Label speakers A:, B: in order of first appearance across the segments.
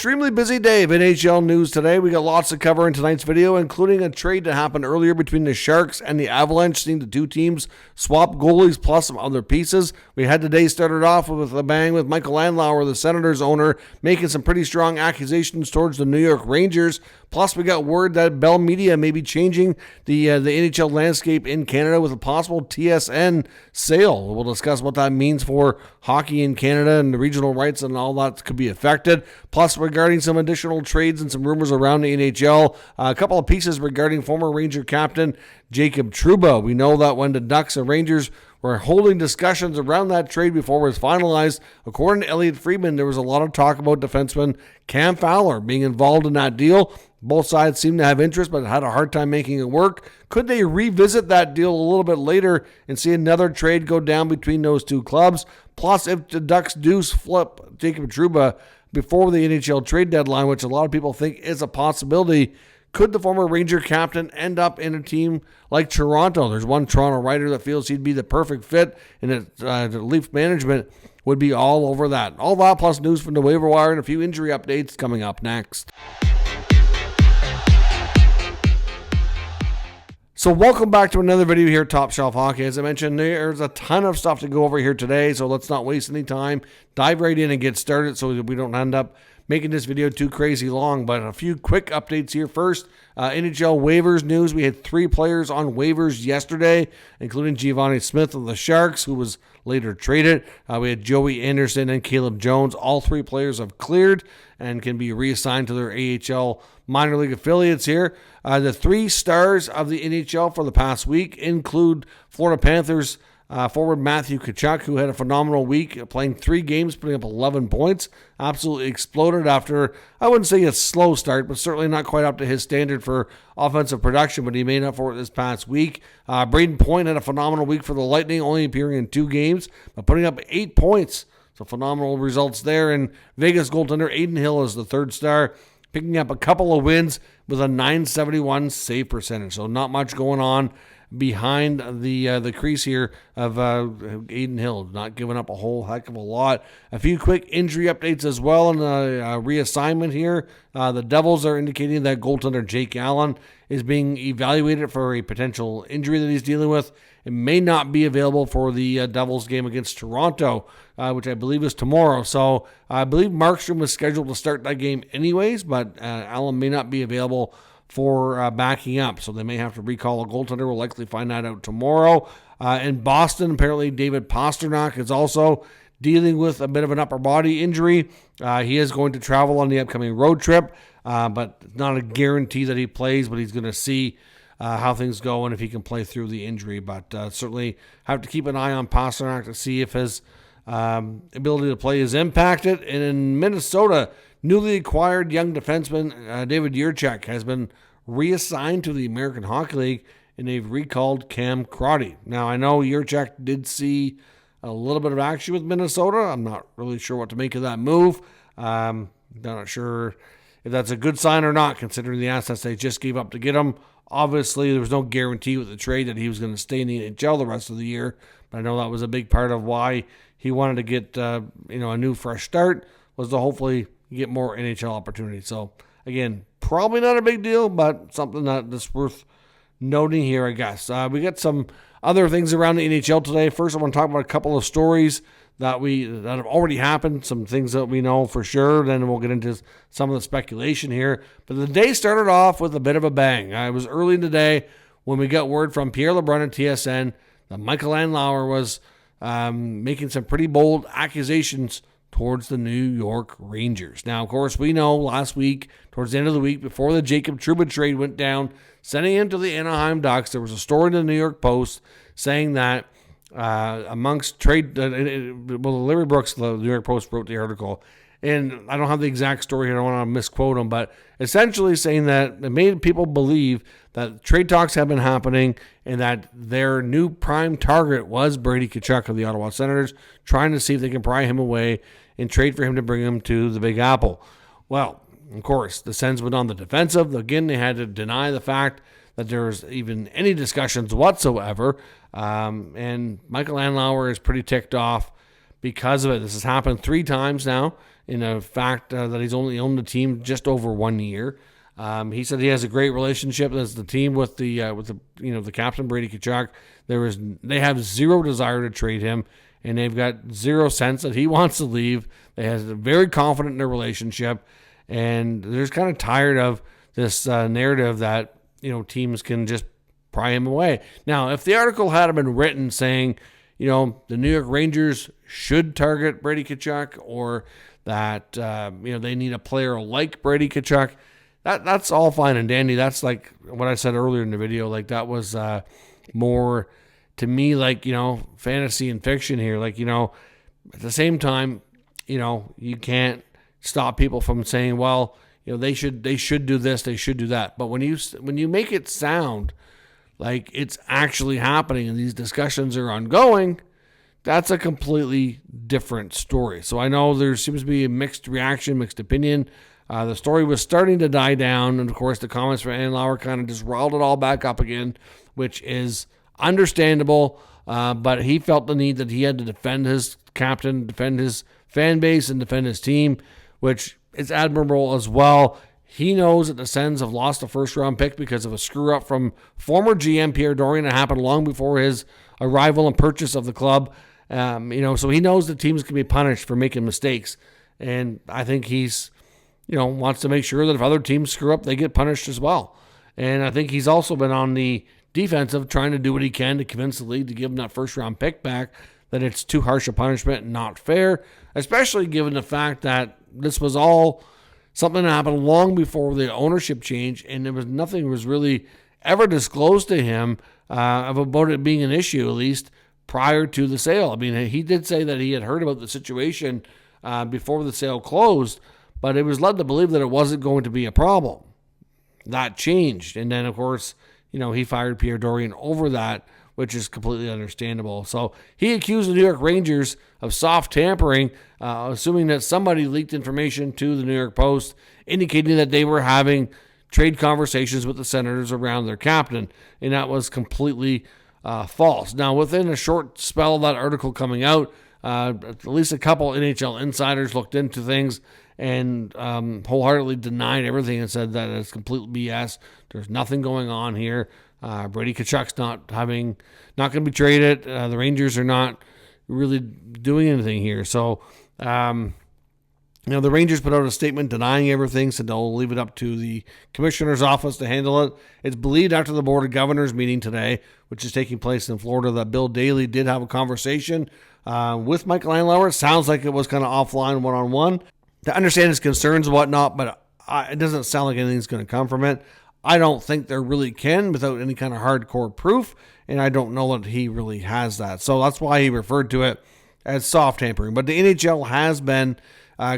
A: Extremely busy day of NHL news today. We got lots to cover in tonight's video, including a trade that happened earlier between the Sharks and the Avalanche, seeing the two teams swap goalies plus some other pieces. We had today started off with a bang with Michael Landauer, the Senators owner, making some pretty strong accusations towards the New York Rangers. Plus, we got word that Bell Media may be changing the NHL landscape in Canada with a possible TSN sale. We'll discuss what that means for hockey in Canada and the regional rights and all that could be affected. Plus, regarding some additional trades and some rumors around the NHL, a couple of pieces regarding former Ranger captain Jacob Trouba. We know that when the Ducks and Rangers were holding discussions around that trade before it was finalized, according to Elliotte Friedman, there was a lot of talk about defenseman Cam Fowler being involved in that deal. Both sides seem to have interest, but had a hard time making it work. Could they revisit that deal a little bit later and see another trade go down between those two clubs? Plus, if the Ducks do flip Jacob Trouba before the NHL trade deadline, which a lot of people think is a possibility, could the former Ranger captain end up in a team like Toronto? There's one Toronto writer that feels he'd be the perfect fit, and the Leaf management would be all over that. All that plus news from the waiver wire and a few injury updates coming up next. So welcome back to another video here at Top Shelf Hockey. As I mentioned, there's a ton of stuff to go over here today, so let's not waste any time. Dive right in and get started so that we don't end up making this video too crazy long. But a few quick updates here. First, NHL waivers news. We had 3 players on waivers yesterday, including Giovanni Smith of the Sharks, who was later traded. We had Joey Anderson and Caleb Jones. All 3 players have cleared and can be reassigned to their AHL minor league affiliates here. The 3 stars of the NHL for the past week include Florida Panthers forward Matthew Tkachuk, who had a phenomenal week, playing 3 games, putting up 11 points. Absolutely exploded after, I wouldn't say a slow start, but certainly not quite up to his standard for offensive production, but he made up for it this past week. Braden Point had a phenomenal week for the Lightning, only appearing in 2 games, but putting up 8 points. So phenomenal results there. And Vegas goaltender Adin Hill is the 3rd star, picking up a couple of wins with a .971 save percentage. So not much going on behind the crease here of Adin Hill, not giving up a whole heck of a lot. A few quick injury updates as well, and a reassignment here. The Devils are indicating that goaltender Jake Allen is being evaluated for a potential injury that he's dealing with. It may not be available for the Devils game against Toronto, which I believe is tomorrow. So I believe Markstrom was scheduled to start that game anyways, but Allen may not be available for backing up. So they may have to recall a goaltender. We'll likely find that out tomorrow. In Boston, apparently David Pastrnak is also dealing with a bit of an upper body injury. He is going to travel on the upcoming road trip, but not a guarantee that he plays, but he's going to see how things go and if he can play through the injury. But certainly have to keep an eye on Pastrnak to see if his ability to play is impacted. And in Minnesota, newly acquired young defenseman David Jiricek has been reassigned to the American Hockey League, and they've recalled Cam Crotty. Now, I know Jiricek did see a little bit of action with Minnesota. I'm not really sure what to make of that move. I'm not sure if that's a good sign or not, considering the assets they just gave up to get him. Obviously, there was no guarantee with the trade that he was going to stay in the NHL the rest of the year, but I know that was a big part of why he wanted to get a new fresh start, was to hopefully get more NHL opportunities. So, again, probably not a big deal, but something that's worth noting here, I guess. We got some other things around the NHL today. First, I want to talk about a couple of stories that have already happened, some things that we know for sure. Then we'll get into some of the speculation here. But the day started off with a bit of a bang. It was early in the day when we got word from Pierre LeBrun at TSN that Michael Landauer was making some pretty bold accusations towards the New York Rangers. Now, of course, we know last week, towards the end of the week, before the Jacob Trouba trade went down, sending him to the Anaheim Ducks, there was a story in the New York Post saying that amongst trade, Larry Brooks, the New York Post, wrote the article, and I don't have the exact story here, I don't want to misquote him, but essentially saying that it made people believe that trade talks have been happening and that their new prime target was Brady Tkachuk of the Ottawa Senators, trying to see if they can pry him away and trade for him to bring him to the Big Apple. Well, of course, the Sens went on the defensive. Again, they had to deny the fact that there was even any discussions whatsoever. And Michael Landauer is pretty ticked off because of it. This has happened 3 times now in the fact that he's only owned the team just over 1 year. He said he has a great relationship as the team with the the captain Brady Tkachuk. They have zero desire to trade him, and they've got zero sense that he wants to leave. They are very confident in their relationship, and they're just kind of tired of this narrative that teams can just pry him away. Now, if the article had been written saying, the New York Rangers should target Brady Tkachuk, or that they need a player like Brady Tkachuk, that's all fine and dandy. That's like what I said earlier in the video. Like, that was more to me like fantasy and fiction here. Like, at the same time, you can't stop people from saying, well, they should do this, they should do that. But when you make it sound like it's actually happening and these discussions are ongoing, that's a completely different story. So I know there seems to be a mixed reaction, mixed opinion. The story was starting to die down, and of course the comments from NYR kind of just riled it all back up again, which is understandable. But he felt the need that he had to defend his captain, defend his fan base, and defend his team, which is admirable as well. He knows that the Sens have lost a first-round pick because of a screw-up from former GM Pierre Dorion that happened long before his arrival and purchase of the club. So he knows the teams can be punished for making mistakes, and I think he's wants to make sure that if other teams screw up, they get punished as well. And I think he's also been on the defensive, trying to do what he can to convince the league to give him that first-round pick back, that it's too harsh a punishment and not fair, especially given the fact that this was all something that happened long before the ownership change, and nothing was really ever disclosed to him about it being an issue, at least prior to the sale. I mean, he did say that he had heard about the situation before the sale closed, but it was led to believe that it wasn't going to be a problem. That changed, and then, of course, he fired Pierre Dorion over that, which is completely understandable. So he accused the New York Rangers of soft tampering, assuming that somebody leaked information to the New York Post, indicating that they were having trade conversations with the Senators around their captain, and that was completely false. Now, within a short spell of that article coming out, at least a couple NHL insiders looked into things and wholeheartedly denied everything and said that it's complete BS. There's nothing going on here. Brady Tkachuk's not going to be traded. The Rangers are not really doing anything here. So, the Rangers put out a statement denying everything, said they'll leave it up to the commissioner's office to handle it. It's believed after the Board of Governors meeting today, which is taking place in Florida, that Bill Daley did have a conversation with Michael Andlauer. It sounds like it was kind of offline, one-on-one, to understand his concerns and whatnot, but it doesn't sound like anything's going to come from it. I don't think there really can without any kind of hardcore proof, and I don't know that he really has that. So that's why he referred to it as soft tampering. But the NHL has been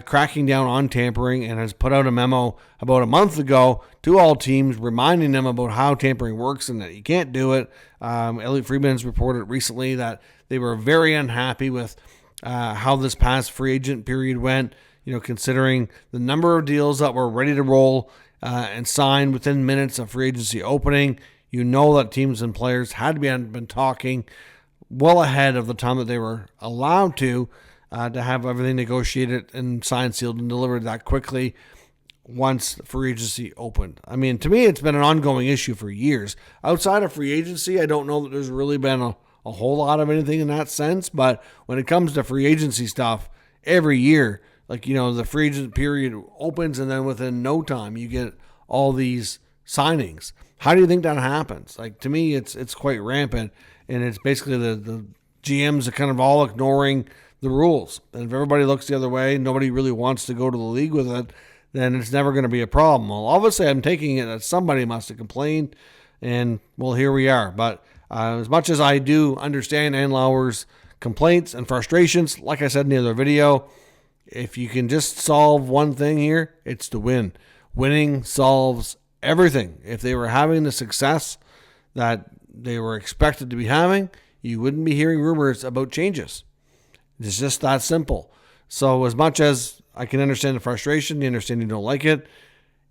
A: cracking down on tampering and has put out a memo about a month ago to all teams, reminding them about how tampering works and that you can't do it. Elliot Friedman has reported recently that they were very unhappy with how this past free agent period went, considering the number of deals that were ready to roll and signed within minutes of free agency opening. That teams and players had been talking well ahead of the time that they were allowed to have everything negotiated and signed, sealed, and delivered that quickly once free agency opened. I mean, to me, it's been an ongoing issue for years. Outside of free agency, I don't know that there's really been a whole lot of anything in that sense, but when it comes to free agency stuff, every year, the free agent period opens and then within no time you get all these signings. How do you think that happens? To me, it's quite rampant, and it's basically the GMs are kind of all ignoring the rules. And if everybody looks the other way, nobody really wants to go to the league with it, then it's never going to be a problem. Well, obviously, I'm taking it that somebody must have complained, and, well, here we are. But as much as I do understand Andlauer's complaints and frustrations, like I said in the other video, if you can just solve one thing here, it's to win. Winning solves everything. If they were having the success that they were expected to be having, you wouldn't be hearing rumors about changes. It's just that simple. So as much as I can understand the frustration, you understand you don't like it,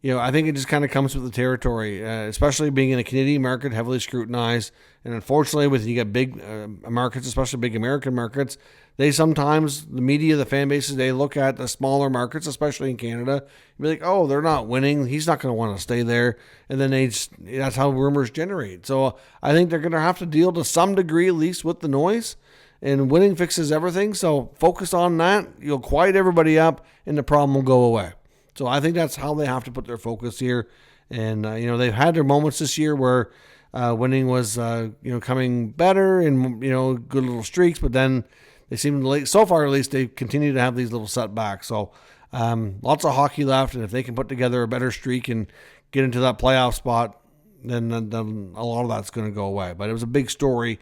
A: I think it just kind of comes with the territory, especially being in a Canadian market, heavily scrutinized. And unfortunately, when you get big markets, especially big American markets, they sometimes, the media, the fan bases, they look at the smaller markets, especially in Canada, and be like, oh, they're not winning. He's not going to want to stay there. And then that's how rumors generate. So I think they're going to have to deal to some degree, at least, with the noise. And winning fixes everything. So focus on that. You'll quiet everybody up, and the problem will go away. So I think that's how they have to put their focus here. And, they've had their moments this year where winning was, coming better and, good little streaks. But then they seem to, so far at least, they continue to have these little setbacks. So lots of hockey left. And if they can put together a better streak and get into that playoff spot, then a lot of that's going to go away. But it was a big story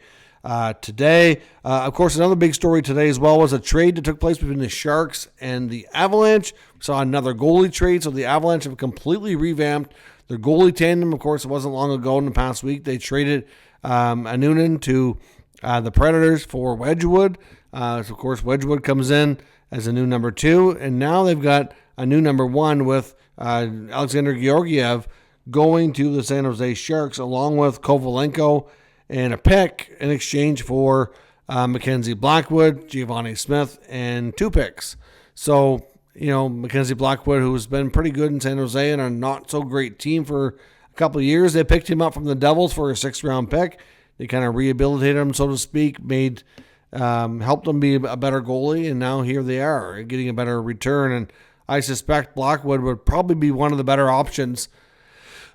A: today. Of course, another big story today as well was a trade that took place between the Sharks and the Avalanche. We saw another goalie trade, so the Avalanche have completely revamped their goalie tandem. Of course, it wasn't long ago in the past week they traded Noonan to the Predators for Wedgwood. So, of course, Wedgwood comes in as a new number 2, and now they've got a new number 1 with Alexander Georgiev going to the San Jose Sharks, along with Kovalenko and a pick in exchange for Mackenzie Blackwood, Giovanni Smith, and 2 picks. So, Mackenzie Blackwood, who's been pretty good in San Jose and a not-so-great team for a couple of years, they picked him up from the Devils for a 6th-round pick. They kind of rehabilitated him, so to speak, helped him be a better goalie, and now here they are, getting a better return. And I suspect Blackwood would probably be one of the better options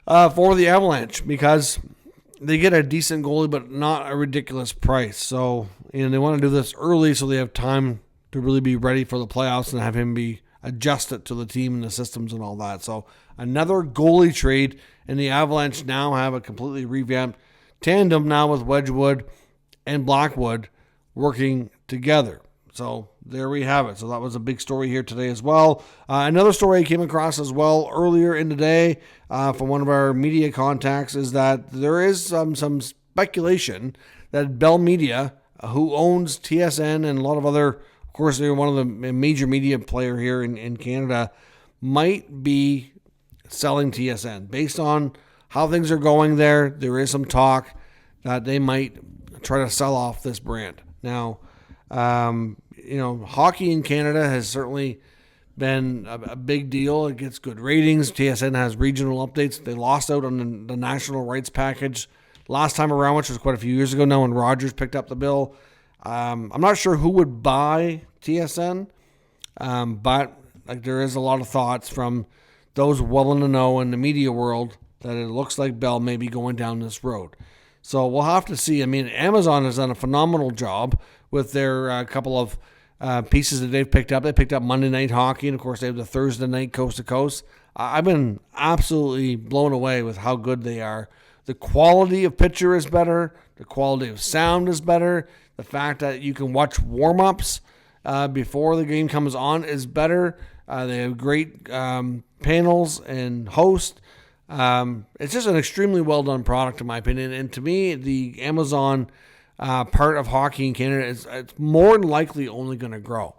A: for the Avalanche because they get a decent goalie, but not a ridiculous price. So, they want to do this early so they have time to really be ready for the playoffs and have him be adjusted to the team and the systems and all that. So, another goalie trade, and the Avalanche now have a completely revamped tandem now with Wedgwood and Blackwood working together. So, there we have it. So, that was a big story here today as well. Another story I came across as well earlier in the day from one of our media contacts is that there is some speculation that Bell Media, who owns TSN and a lot of other, of course, they're one of the major media player here in Canada, might be selling TSN. Based on how things are going there, there is some talk that they might try to sell off this brand. Now, hockey in Canada has certainly been a big deal. It gets good ratings. TSN has regional updates. They lost out on the national rights package last time around, which was quite a few years ago now when Rogers picked up the bill. I'm not sure who would buy TSN, but there is a lot of thoughts from those well in the know in the media world that it looks like Bell may be going down this road. So we'll have to see. I mean, Amazon has done a phenomenal job with their couple of pieces that they've picked up. They picked up Monday Night Hockey, and of course they have the Thursday night Coast to Coast. I've been absolutely blown away with how good they are. The quality of picture is better. The quality of sound is better. The fact that you can watch warm-ups before the game comes on is better. They have great panels and hosts. It's just an extremely well-done product, in my opinion. And to me, the Amazon part of hockey in Canada it's more than likely only going to grow.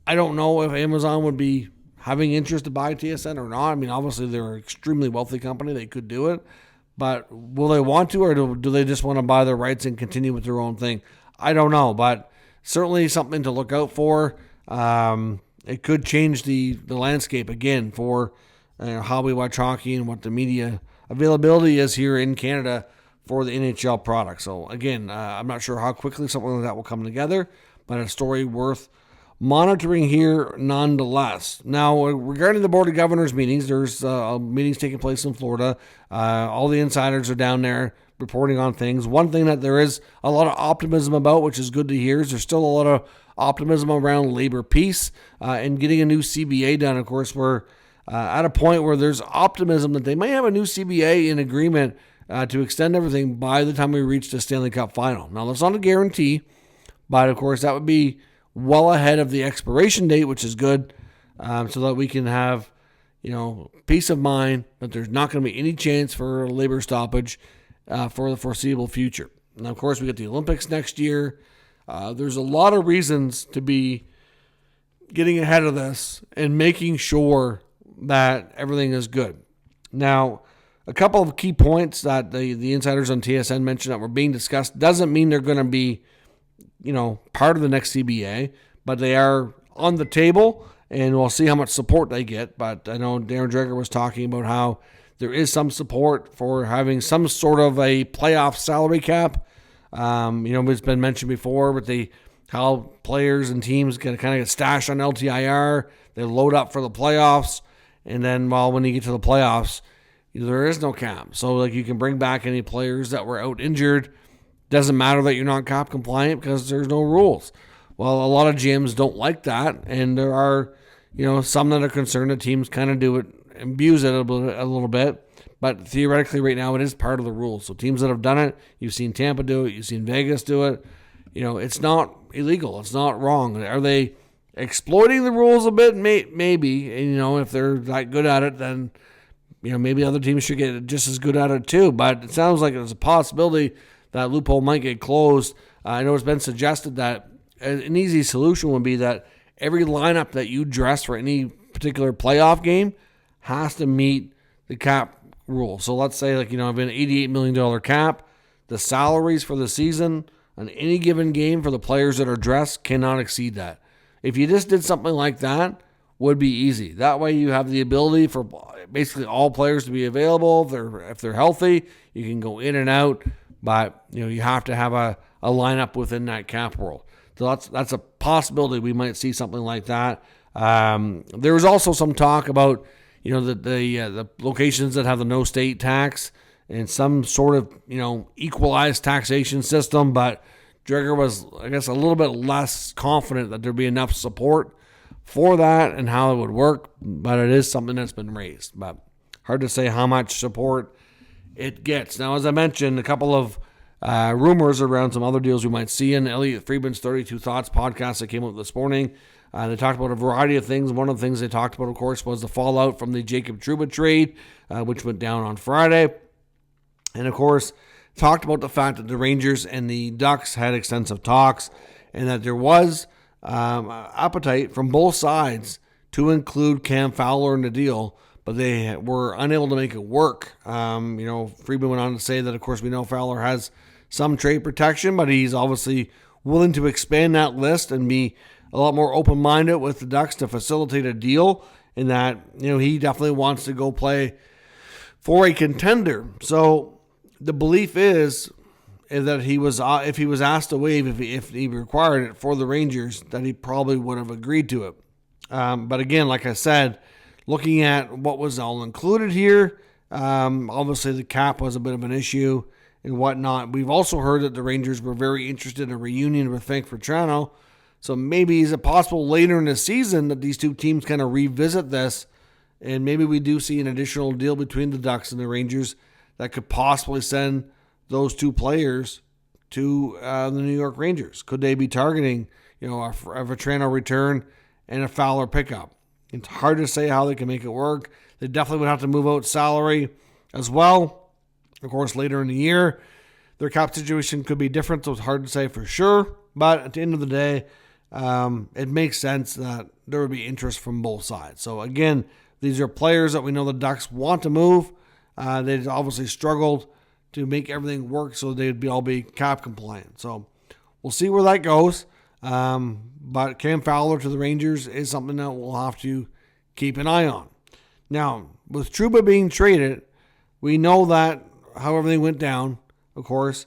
A: I don't know if Amazon would be having interest to buy TSN or not. I mean, obviously they're an extremely wealthy company. They could do it. But will they want to, or do they just want to buy their rights and continue with their own thing? I don't know, but certainly something to look out for. It could change the landscape again for how we watch hockey and what the media availability is here in Canada for the NHL product. So again, I'm not sure how quickly something like that will come together, but a story worth monitoring here nonetheless. Now, regarding the Board of Governors meetings, there's meetings taking place in Florida. All the insiders are down there reporting on things. One thing that there is a lot of optimism about, which is good to hear, is there's still a lot of optimism around labor peace and getting a new CBA done. Of course, we're at a point where there's optimism that they may have a new CBA in agreement to extend everything by the time we reach the Stanley Cup final. Now, that's not a guarantee, but of course, that would be well ahead of the expiration date, which is good, so that we can have, peace of mind that there's not going to be any chance for a labor stoppage for the foreseeable future. Now, of course, we get the Olympics next year. There's a lot of reasons to be getting ahead of this and making sure that everything is good. Now, a couple of key points that the insiders on TSN mentioned that were being discussed doesn't mean they're going to be, part of the next CBA, but they are on the table, and we'll see how much support they get. But I know Darren Dreger was talking about how there is some support for having some sort of a playoff salary cap. It's been mentioned before with how players and teams can kind of get stashed on LTIR. They load up for the playoffs, and then when you get to the playoffs, there is no cap. So you can bring back any players that were out injured. Doesn't matter that you're not cap compliant because there's no rules. Well, a lot of GMs don't like that, and there are, some that are concerned that teams kind of do it, abuse it a little bit. But theoretically, right now, it is part of the rules. So teams that have done it, you've seen Tampa do it, you've seen Vegas do it. It's not illegal. It's not wrong. Are they exploiting the rules a bit? Maybe. And, if they're that good at it, then maybe other teams should get just as good at it too. But it sounds like there's a possibility that loophole might get closed. I know it's been suggested that an easy solution would be that every lineup that you dress for any particular playoff game has to meet the cap rule. So let's say, I've an $88 million cap. The salaries for the season on any given game for the players that are dressed cannot exceed that. If you just did something like that, would be easy. That way you have the ability for basically all players to be available. If they're healthy, you can go in and out, but you have to have a lineup within that cap world. So that's a possibility we might see something like that. There was also some talk about the locations that have the no state tax and some sort of equalized taxation system, but Dreger was, I guess, a little bit less confident that there'd be enough support for that and how it would work, but it is something that's been raised. But hard to say how much support it gets. Now, as I mentioned, a couple of rumors around some other deals we might see in Elliot Friedman's 32 Thoughts podcast that came out this morning. They talked about a variety of things. One of the things they talked about, of course, was the fallout from the Jacob Trouba trade, which went down on Friday. And, of course, talked about the fact that the Rangers and the Ducks had extensive talks and that there was appetite from both sides to include Cam Fowler in the deal, but they were unable to make it work. Friedman went on to say that, of course, we know Fowler has some trade protection, but he's obviously willing to expand that list and be a lot more open-minded with the Ducks to facilitate a deal, and that, he definitely wants to go play for a contender. So the belief is that he was, if he was asked to waive, if he required it for the Rangers, that he probably would have agreed to it. But again, like I said, looking at what was all included here, obviously the cap was a bit of an issue and whatnot. We've also heard that the Rangers were very interested in a reunion with Frank Vatrano. So maybe is it possible later in the season that these two teams kind of revisit this, and maybe we do see an additional deal between the Ducks and the Rangers that could possibly send those two players to the New York Rangers? Could they be targeting, a Vatrano return and a Fowler pickup? It's hard to say how they can make it work. They definitely would have to move out salary as well. Of course, later in the year, their cap situation could be different, so it's hard to say for sure. But at the end of the day, it makes sense that there would be interest from both sides. So again, these are players that we know the Ducks want to move. They've obviously struggled to make everything work so they'd all be cap compliant. So we'll see where that goes. But Cam Fowler to the Rangers is something that we'll have to keep an eye on. Now, with Trouba being traded, we know that how everything went down, of course.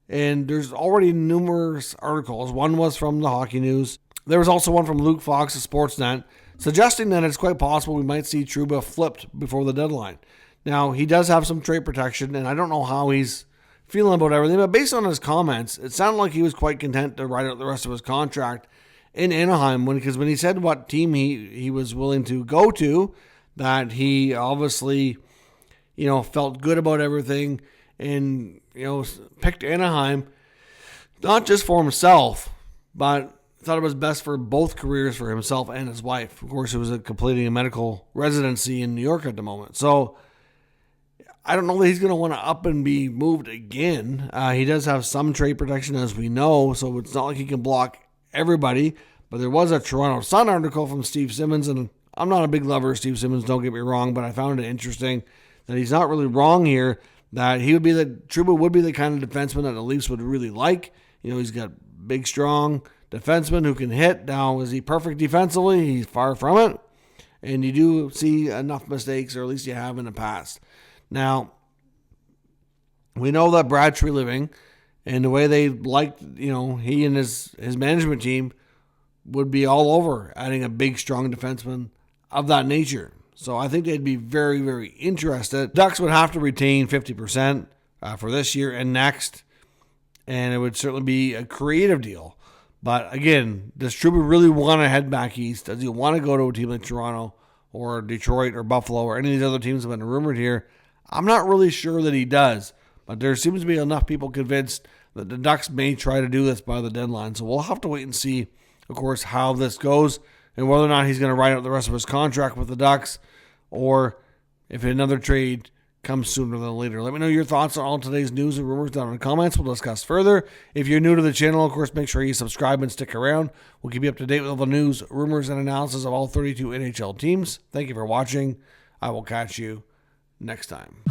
A: And there's already numerous articles. One was from the Hockey News. There was also one from Luke Fox of Sportsnet suggesting that it's quite possible we might see Trouba flipped before the deadline. Now, he does have some trade protection, and I don't know how he's feeling about everything, but based on his comments, it sounded like he was quite content to ride out the rest of his contract in Anaheim, because when he said what team he was willing to go to, that he obviously, felt good about everything and, picked Anaheim, not just for himself, but thought it was best for both careers for himself and his wife. Of course, he was completing a medical residency in New York at the moment. So I don't know that he's going to want to up and be moved again. He does have some trade protection, as we know, so it's not like he can block everybody. But there was a Toronto Sun article from Steve Simmons, and I'm not a big lover of Steve Simmons, don't get me wrong, but I found it interesting that he's not really wrong here, that Trouba would be the kind of defenseman that the Leafs would really like. He's got big, strong defenseman who can hit. Now, is he perfect defensively? He's far from it. And you do see enough mistakes, or at least you have in the past. Now, we know that Brad Treliving and the way they liked, he and his management team would be all over adding a big, strong defenseman of that nature. So I think they'd be very, very interested. Ducks would have to retain 50% for this year and next, and it would certainly be a creative deal. But again, does Trouba really want to head back east? Does he want to go to a team like Toronto or Detroit or Buffalo or any of these other teams that have been rumored here? I'm not really sure that he does, but there seems to be enough people convinced that the Ducks may try to do this by the deadline. So we'll have to wait and see, of course, how this goes and whether or not he's going to ride out the rest of his contract with the Ducks or if another trade comes sooner than later. Let me know your thoughts on all today's news and rumors down in the comments. We'll discuss further. If you're new to the channel, of course, make sure you subscribe and stick around. We'll keep you up to date with all the news, rumors, and analysis of all 32 NHL teams. Thank you for watching. I will catch you next time.